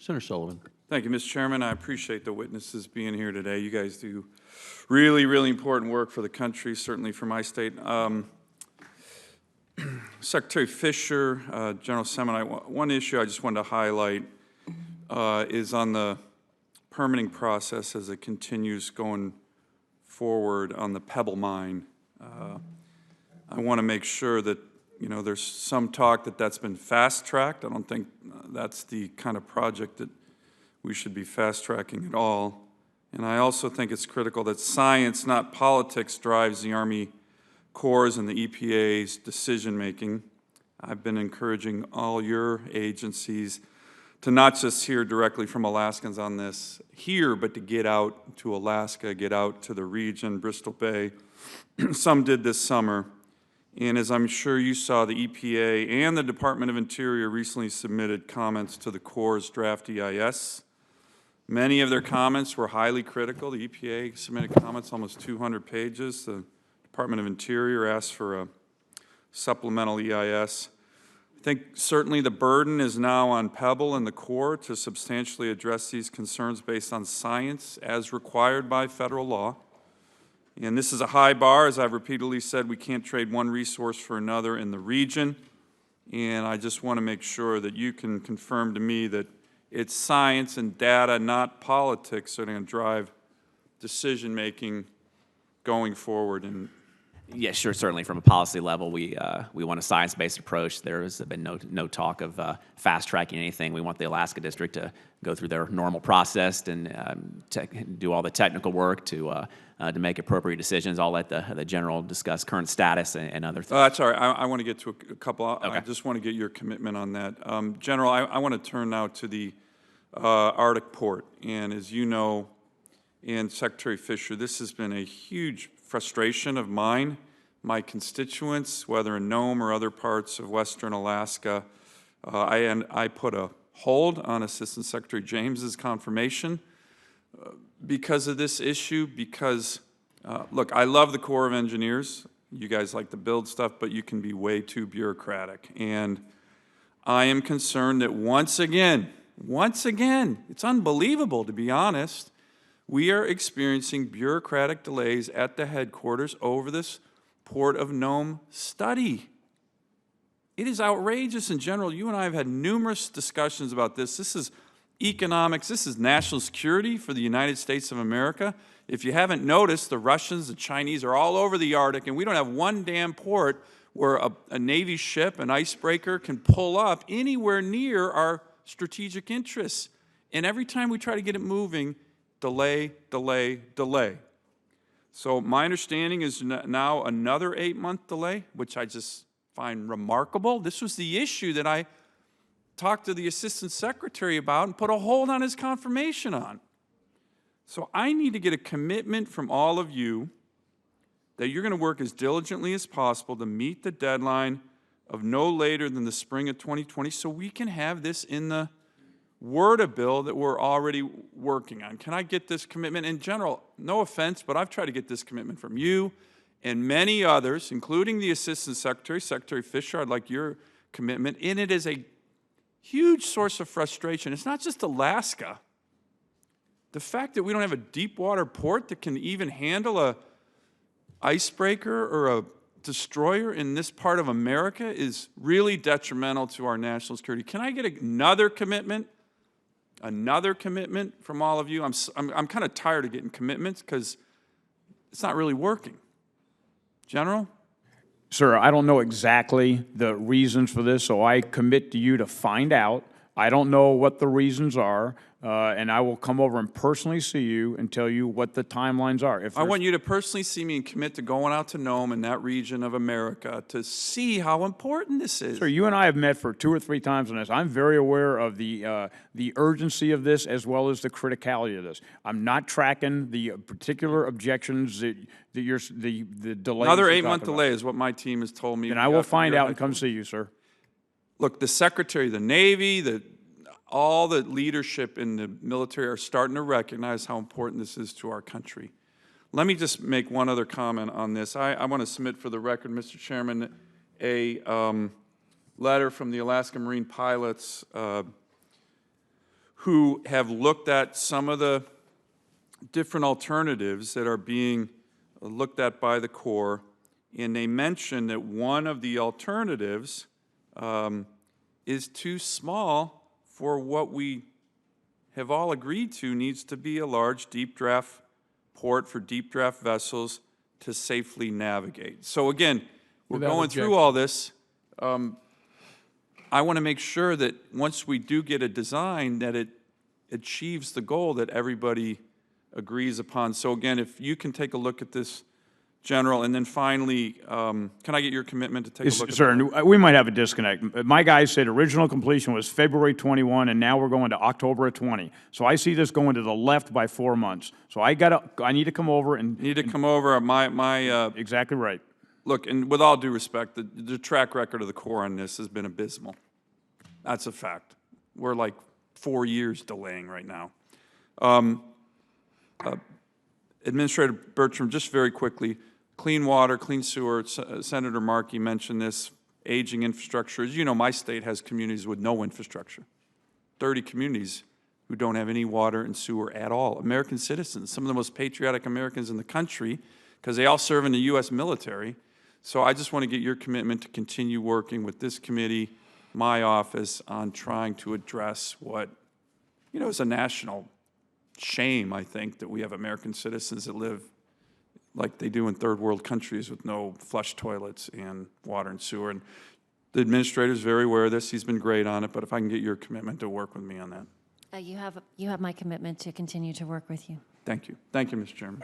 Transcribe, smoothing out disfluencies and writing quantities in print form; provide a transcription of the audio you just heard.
Senator Sullivan. Thank you, Mr. Chairman. I appreciate the witnesses being here today. You guys do really, really important work for the country, certainly for my state. Secretary Fisher, General Semin, one issue I just wanted to highlight is on the permitting process as it continues going forward on the Pebble mine. I want to make sure that, there's some talk that that's been fast-tracked. I don't think that's the kind of project that we should be fast-tracking at all. And I also think it's critical that science, not politics, drives the Army Corps and the EPA's decision-making. I've been encouraging all your agencies to not just hear directly from Alaskans on this here, but to get out to Alaska, get out to the region, Bristol Bay. Some did this summer. And as I'm sure you saw, the EPA and the Department of Interior recently submitted comments to the Corps' draft EIS. Many of their comments were highly critical. The EPA submitted comments almost 200 pages. The Department of Interior asked for a supplemental EIS. I think certainly the burden is now on Pebble and the Corps to substantially address these concerns based on science as required by federal law. And this is a high bar. As I've repeatedly said, we can't trade one resource for another in the region. And I just want to make sure that you can confirm to me that it's science and data, not politics, that are going to drive decision-making going forward. And yeah, sure. Certainly, from a policy level, we want a science-based approach. There has been no talk of fast-tracking anything. We want the Alaska District to go through their normal process and do all the technical work to make appropriate decisions. I'll let the general discuss current status and other things. That's all right. I want to get to a couple. Okay. I just want to get your commitment on that, General. I want to turn now to the Arctic port, and as you know, and Secretary Fisher, this has been a huge frustration of mine, my constituents, whether in Nome or other parts of western Alaska. I put a hold on Assistant Secretary James's confirmation because of this issue, because, look, I love the Corps of Engineers. You guys like to build stuff, but you can be way too bureaucratic. And I am concerned that once again, it's unbelievable, to be honest, we are experiencing bureaucratic delays at the headquarters over this Port of Nome study. It is outrageous. In general, you and I have had numerous discussions about this. This is economics. This is national security for the United States of America. If you haven't noticed, the Russians, the Chinese are all over the Arctic, and we don't have one damn port where a Navy ship, an icebreaker, can pull up anywhere near our strategic interests. And every time we try to get it moving, delay, delay, delay. So my understanding is now another 8-month delay, which I just find remarkable. This was the issue that I talked to the Assistant Secretary about and put a hold on his confirmation on. So I need to get a commitment from all of you that you're going to work as diligently as possible to meet the deadline of no later than the spring of 2020 so we can have this in the Word of bill that we're already working on. Can I get this commitment? In general, no offense, but I've tried to get this commitment from you and many others, including the Assistant Secretary, Secretary Fisher. I'd like your commitment. And it is a huge source of frustration. It's not just Alaska. The fact that we don't have a deep water port that can even handle a icebreaker or a destroyer in this part of America is really detrimental to our national security. Can I get another commitment? Another commitment from all of you? I'm kind of tired of getting commitments because it's not really working. General? Sir, I don't know exactly the reasons for this, so I commit to you to find out. I don't know what the reasons are, and I will come over and personally see you and tell you what the timelines are. I want you to personally see me and commit to going out to Nome in that region of America to see how important this is. Sir, you and I have met for 2 or 3 times on this. I'm very aware of the urgency of this as well as the criticality of this. I'm not tracking the particular objections that you're, the delay. Another 8-month delay is what my team has told me. And I will find out and come see you, sir. Look, the Secretary of the Navy, all the leadership in the military are starting to recognize how important this is to our country. Let me just make one other comment on this. I want to submit for the record, Mr. Chairman, a letter from the Alaska Marine pilots who have looked at some of the different alternatives that are being looked at by the Corps, and they mentioned that one of the alternatives is too small for what we have all agreed to needs to be a large deep draft port for deep draft vessels to safely navigate. So again, we're Without going through objection. all this. I want to make sure that once we do get a design, that it achieves the goal that everybody agrees upon. So again, if you can take a look at this, General, and then finally, can I get your commitment to take a Yes, look at sir, that? and we might have a disconnect. My guys said original completion was February 21, and now we're going to October of 20. So I see this going to the left by 4 months. So I need to come over and, You need to come over. exactly right. Look, and with all due respect, the track record of the Corps on this has been abysmal. That's a fact. We're like 4 years delaying right now. Administrator Bertram, just very quickly, clean water, clean sewer, Senator Markey mentioned this, aging infrastructure. As you know, my state has communities with no infrastructure. 30 communities who don't have any water and sewer at all. American citizens, some of the most patriotic Americans in the country, because they all serve in the U.S. military. So I just want to get your commitment to continue working with this committee, my office, on trying to address what, you know, is a national shame, I think, that we have American citizens that live like they do in third world countries with no flush toilets and water and sewer. And the administrator is very aware of this. He's been great on it, but if I can get your commitment to work with me on that. You have my commitment to continue to work with you. Thank you. Thank you, Mr. Chairman.